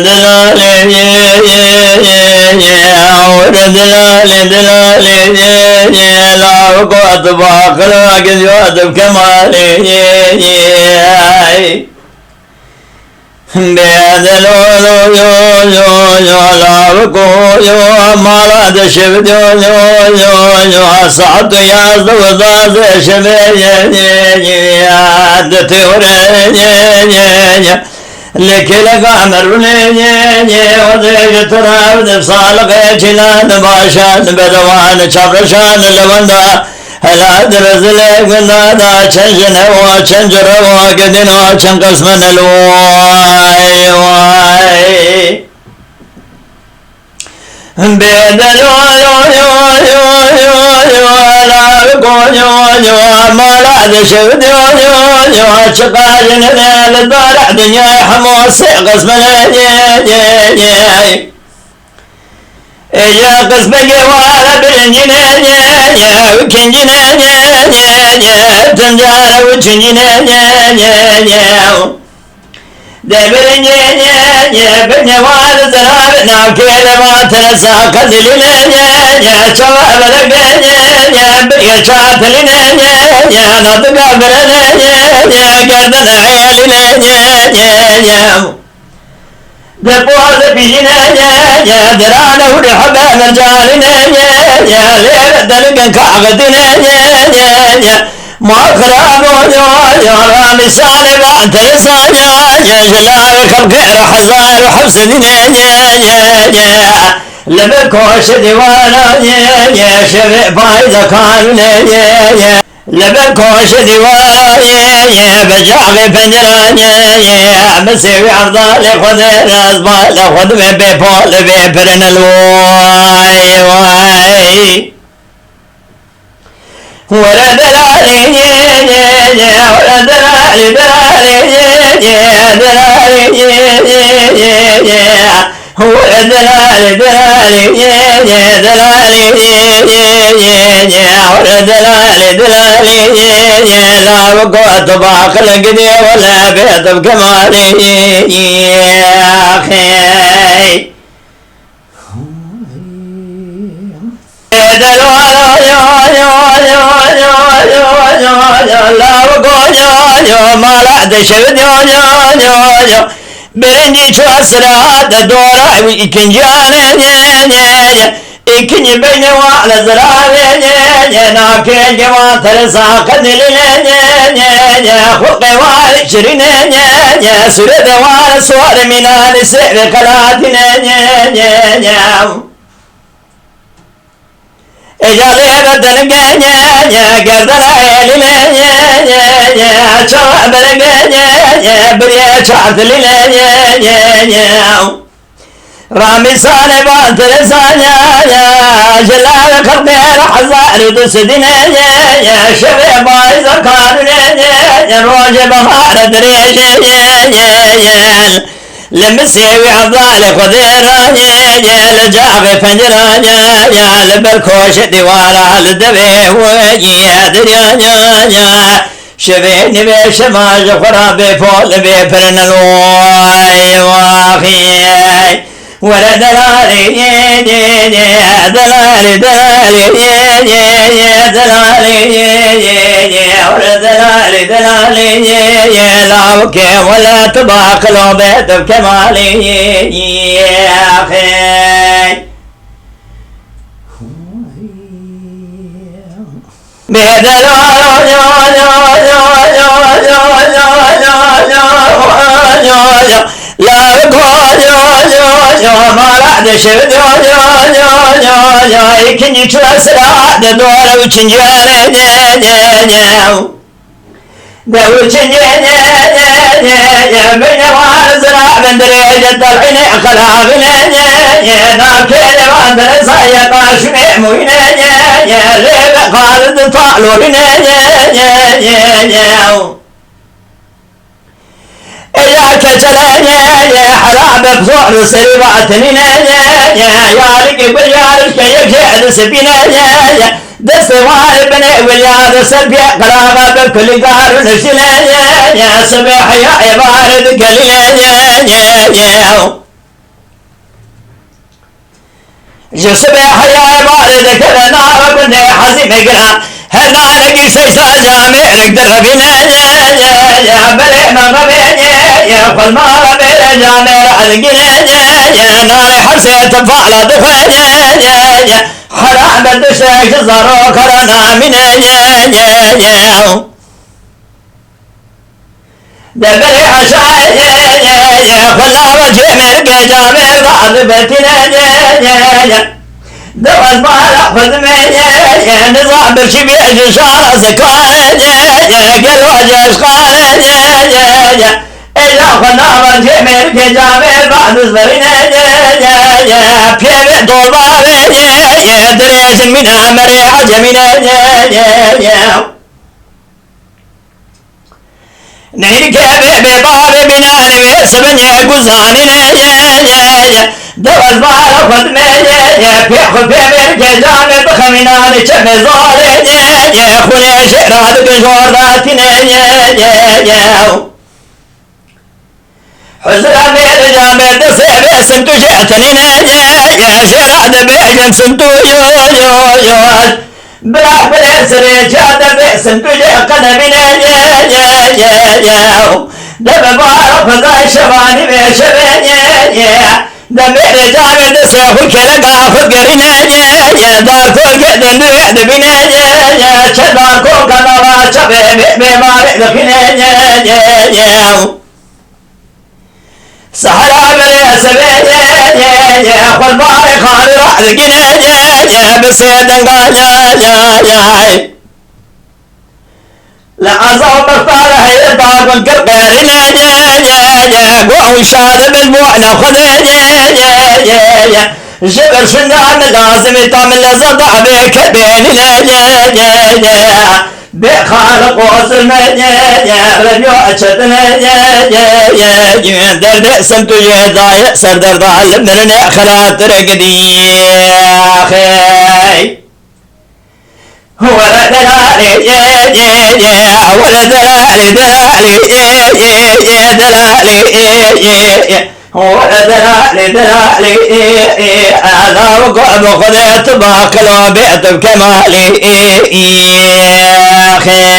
دلالي لا قوت باخلاق زود بكمالي بيدلو لا بكو ما لا شفت صعد يا زوزاز شبيه دتوري لكل قامر وذيك تراب صالق جنان باشان بدوان شبرشان لبندا هلا درز لك دا چنجن و چنجر و قدن و چنقس من الواي واي بدل مالاد شفت شقاجن للدار دنيا حموس قسم يا قسم جوال برنجنا وكنجنا تنجار وتنجنا دبرنجنا بنوال زرابنا كلمة تنسى قدلنا شباب لقنا بريشات لنا نطق برنا قردنا عيالنا دبوز بينا درانا ورحبا نجالنا ليلة دلقا كعقدنا ما خرابو رامي سالبا ترسانا جلاوي خلقير حزار وحبسدنا لبكوش ديوانا شبه بايدا كاننا لبكوش ديوانا بجاغي بنجرانا مسيوي عرضالي خذ الأزبال خذ بيبول بيبرن الواي واي ورد العلي ورد العلي دلالي دلالي ورد العلي دلالي دلالي ورد العلي دلالي لا وقوت باخل قدي ولا بيت بكمالي يا أخي ما لا دشود بيني توسرات دورا يمكن جانا يمكن بين وعلى زرابي ناكل جوات رزاق دلنا خلق والشرين سرد والسوار من السعر كلاتنا إجازة دلقانيا قردنا عيالنا شراب لقانيا بريا شعت لنا رامي صالبات لسانيا جلال خلقير حزار دسدنا شبه بايز كارنا روج بهار دريش لمسيوي عضالي خذيراني لجاغي فنجراني لبركوش ديوالا لدبي ويا درياني شبيني بشماج خرابي فول بيبرن الواي واخي ولا دلالي دلالي دلالي دلالي ولا دلالي دلالي لا وكي ولا تباخلوا بيت بكمالي يا أخي لا ما لا شفت يمكن يتوسر هذا دور وتنجان بين وازرع من دريجة العين خلاقنا ناكل وادرس يقاش ميمونا ليل خالد طالورنا يا كجلانيا يا حرام بصور سريباتنا يا لك باليارك يا سبينا دست والبني واليار سبيا قرابة بكل قار نشنا يا سبح يا عبارة قليلا جسبح يا بارد كلنا وكنا حزم قرام هنا نقي سيسا جامع نقدر بنا يا بلي ما بيني يا خل ما بين جامع رزقنا يا نار حرسة تفعل دخل يا حرام الدشاك زارو كرنا من يا دبري حشاي يا خلا وجه مرق جامع بعض بيتنا يا دوز ما خذ من يا نظام برشبيع شارع سكان يا قل وجه اشقان يا إلا خلا وجه مرق جامع بعض بيتنا يا بيبي طول بابي يا دريس من امري عجمنا يا نيرك بباب بناني سبني قزاننا يا دوز بار خذ ميا يا بيخذ بيرك جامع بخمنا لشم زاري يا خلي شراد بجور ذاتنا يا حزر امير جامع دسيبي سنتو جاتننا يا شراد بيجم سنتو يو بلا بلا سري جاد بسم تجي قدمنا يا دب بارك فضاي شباني بشبان يا دمير جامع دسيه كلقا فقرنا يا دار فوق دندوع دبنا يا شدار كوكا نوا شبه بمارك دخنا يا سحرا بري سبيل يا خل بارك خالي رحلقنا يا بسيدن يا لا أزال مختار هي طاقن كرقرنا يا قوي شاد بالبوعنا خذنا يا جبر شنان لازم تعمل زرع بك بيننا يا بخالق وصلنا يا ربيع شتنا يا درد سمت يداي سردر ضال من خلات رقدي اخي ولا دلالي ولا دلالي دلالي ولا دلالي هذا وقعد وخذت باكل وبيت بكمالي اخي